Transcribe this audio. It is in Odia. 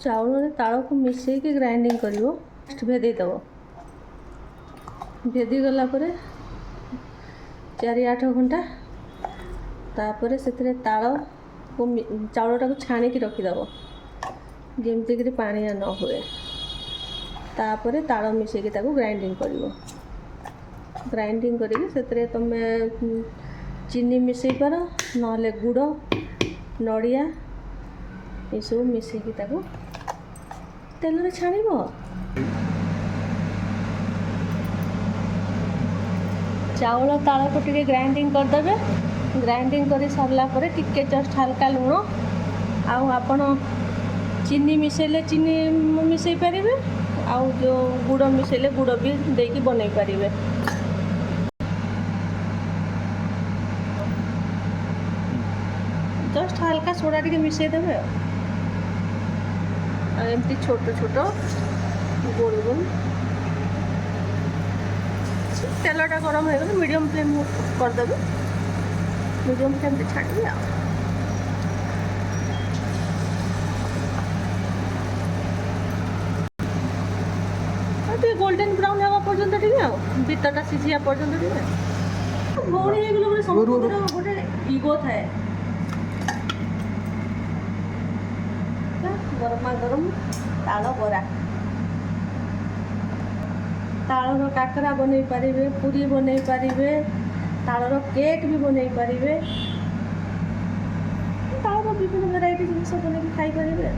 ଚାଉଳରେ ତାଳକୁ ମିଶେଇକି ଗ୍ରାଇଣ୍ଡିଙ୍ଗ କରିବ। ଭେଦେଇଦେବ। ଭେଦିଗଲା ପରେ 4-8 ଘଣ୍ଟା ତାପରେ ସେଥିରେ ତାଳକୁ ଚାଉଳଟାକୁ ଛାଣିକି ରଖିଦେବ ଯେମିତିକରି ପାଣିଆ ନ ହୁଏ। ତାପରେ ତାଳ ମିଶେଇକି ତାକୁ ଗ୍ରାଇଣ୍ଡିଙ୍ଗ କରିବ। ଗ୍ରାଇଣ୍ଡିଙ୍ଗ କରିକି ସେଥିରେ ତୁମେ ଚିନି ମିଶେଇ ପାର, ନହେଲେ ଗୁଡ଼, ନଡ଼ିଆ ଏସବୁ ମିଶେଇକି ତାକୁ ତେଲରେ ଛାଣିବ। ଚାଉଳ ତାଳକୁ ଟିକେ ଗ୍ରାଇଣ୍ଡିଙ୍ଗ କରିଦେବେ। ଗ୍ରାଇଣ୍ଡିଙ୍ଗ କରି ସାରିଲା ପରେ ଟିକେ ଜଷ୍ଟ ହାଲକା ଲୁଣ, ଆଉ ଆପଣ ଚିନି ମିଶେଇଲେ ଚିନି ମିଶେଇ ପାରିବେ, ଆଉ ଯେଉଁ ଗୁଡ଼ ମିଶେଇଲେ ଗୁଡ଼ ବି ଦେଇକି ବନେଇ ପାରିବେ। ଜଷ୍ଟ ହାଲକା ସୋଡ଼ା ଟିକେ ମିଶେଇଦେବେ ଆଉ ଏମିତି ଛୋଟ ଛୋଟ ଗୋଲ ଗୋଲ। ତେଲଟା ଗରମ ହେଇଗଲେ ମିଡ଼ିୟମ୍ ଫ୍ଲେମ୍ କରିଦେବେ। ମିଡ଼ିୟମ୍ ଫ୍ଲେମ୍ରେ ଛାଣିବେ ଆଉ ଟିକେ ଗୋଲ୍ଡେନ୍ ବ୍ରାଉନ୍ ହେବା ପର୍ଯ୍ୟନ୍ତ ଟିକେ, ଆଉ ଭିତରଟା ସିଝିବା ପର୍ଯ୍ୟନ୍ତ ଟିକେ। ଭଉଣୀ ହେଇଗଲେ ଗୋଟେ ସମସ୍ତଙ୍କର ଗୋଟେ ଇଗୋ ଥାଏ। ଗରମା ଗରମ ତାଳ ବରା, ତାଳର କାକରା ବନେଇ ପାରିବେ, ପୁରୀ ବନେଇ ପାରିବେ, ତାଳର କେକ୍ ବି ବନେଇ ପାରିବେ, ତାଳର ବିଭିନ୍ନ ଭେରାଇଟି ଜିନିଷ ବନେଇକି ଖାଇପାରିବେ।